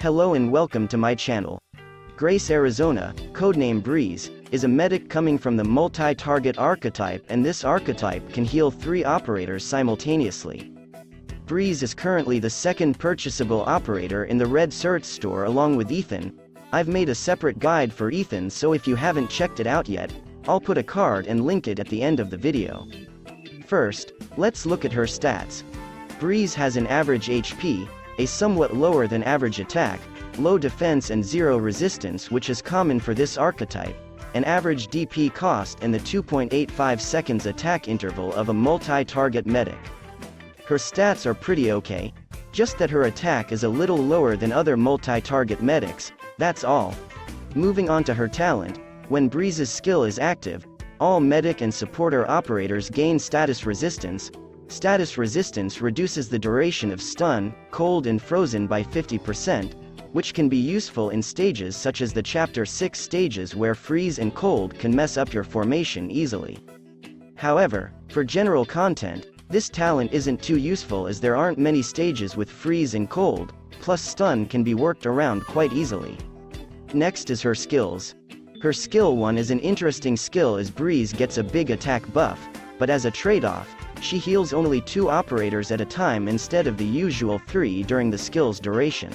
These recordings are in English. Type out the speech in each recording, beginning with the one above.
Hello and welcome to my channel. Grace Arizona, codename Breeze, is a medic coming from the multi-target archetype, and this archetype can heal 3 operators simultaneously. Breeze is currently the second purchasable operator in the Red Search store along with Ethan. I've made a separate guide for Ethan, so if you haven't checked it out yet, I'll put a card and link it at the end of the video. First, let's look at her stats. Breeze has an average HP, a somewhat lower than average attack, low defense and 0 resistance, which is common for this archetype, an average DP cost and the 2.85 seconds attack interval of a multi-target medic. Her stats are pretty okay, just that her attack is a little lower than other multi-target medics, that's all. Moving on to her talent, when Breeze's skill is active, all medic and supporter operators gain status resistance. Status resistance reduces the duration of stun, cold and frozen by 50%, which can be useful in stages such as the Chapter 6 stages where freeze and cold can mess up your formation easily. However, for general content, this talent isn't too useful as there aren't many stages with freeze and cold, plus stun can be worked around quite easily. Next is her skills. Her skill 1 is an interesting skill as Breeze gets a big attack buff, but as a trade-off, she heals only 2 operators at a time instead of the usual 3 during the skill's duration.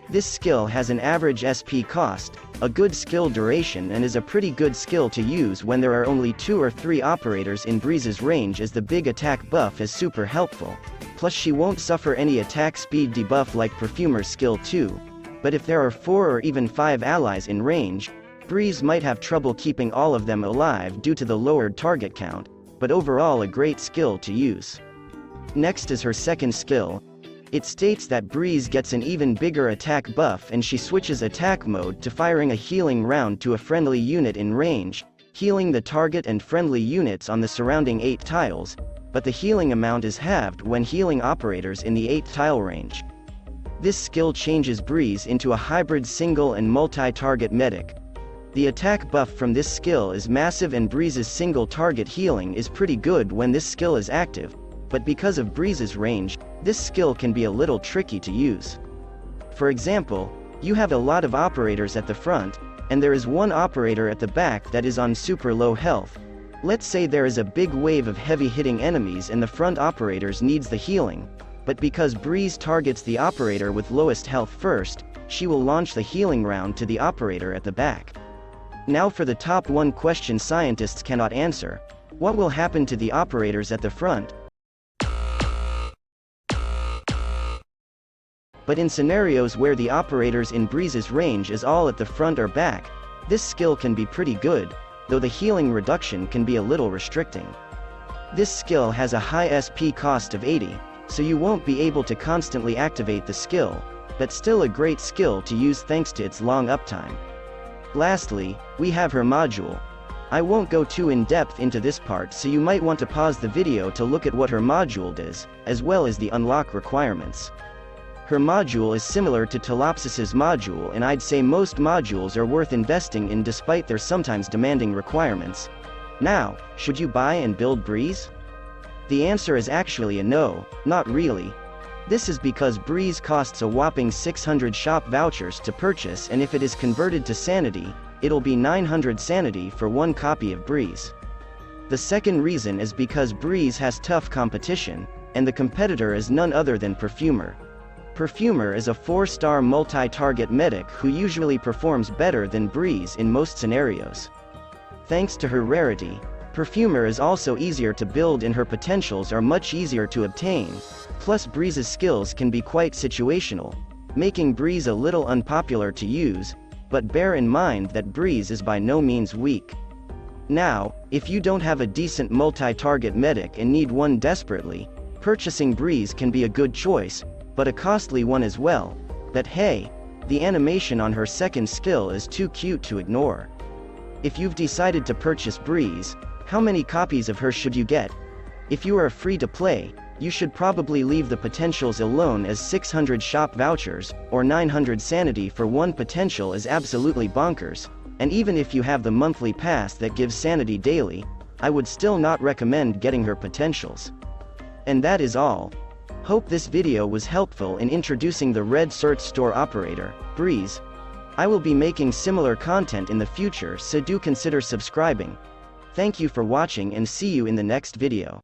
This skill has an average SP cost, a good skill duration, and is a pretty good skill to use when there are only 2 or 3 operators in Breeze's range, as the big attack buff is super helpful. Plus she won't suffer any attack speed debuff like Perfumer's skill 2. But if there are 4 or even 5 allies in range, Breeze might have trouble keeping all of them alive due to the lowered target count, but overall a great skill to use. Next is her second skill. It states that Breeze gets an even bigger attack buff and she switches attack mode to firing a healing round to a friendly unit in range, healing the target and friendly units on the surrounding 8 tiles, but the healing amount is halved when healing operators in the 8 tile range. This skill changes Breeze into a hybrid single and multi-target medic. The attack buff from this skill is massive and Breeze's single target healing is pretty good when this skill is active, but because of Breeze's range, this skill can be a little tricky to use. For example, you have a lot of operators at the front, and there is one operator at the back that is on super low health. Let's say there is a big wave of heavy hitting enemies and the front operators needs the healing, but because Breeze targets the operator with lowest health first, she will launch the healing round to the operator at the back. Now for the top 1 question scientists cannot answer. What will happen to the operators at the front? But in scenarios where the operators in Breeze's range is all at the front or back, this skill can be pretty good, though the healing reduction can be a little restricting. This skill has a high SP cost of 80, so you won't be able to constantly activate the skill, but still a great skill to use thanks to its long uptime. Lastly, we have her module. I won't go too in-depth into this part, so you might want to pause the video to look at what her module does, as well as the unlock requirements. Her module is similar to Telopsis's module, and I'd say most modules are worth investing in despite their sometimes demanding requirements. Now, should you buy and build Breeze? The answer is actually a no, not really. This is because Breeze costs a whopping 600 shop vouchers to purchase, and if it is converted to sanity, it'll be 900 sanity for 1 copy of Breeze. The second reason is because Breeze has tough competition, and the competitor is none other than Perfumer. Perfumer is a 4-star multi-target medic who usually performs better than Breeze in most scenarios. Thanks to her rarity, Perfumer is also easier to build and her potentials are much easier to obtain, plus Breeze's skills can be quite situational, making Breeze a little unpopular to use, but bear in mind that Breeze is by no means weak. Now, if you don't have a decent multi-target medic and need one desperately, purchasing Breeze can be a good choice, but a costly one as well. But hey, the animation on her second skill is too cute to ignore. If you've decided to purchase Breeze, how many copies of her should you get? If you are free to play, you should probably leave the potentials alone, as 600 shop vouchers, or 900 sanity for 1 potential is absolutely bonkers, and even if you have the monthly pass that gives sanity daily, I would still not recommend getting her potentials. And that is all. Hope this video was helpful in introducing the red search store operator, Breeze. I will be making similar content in the future, so do consider subscribing. Thank you for watching and see you in the next video.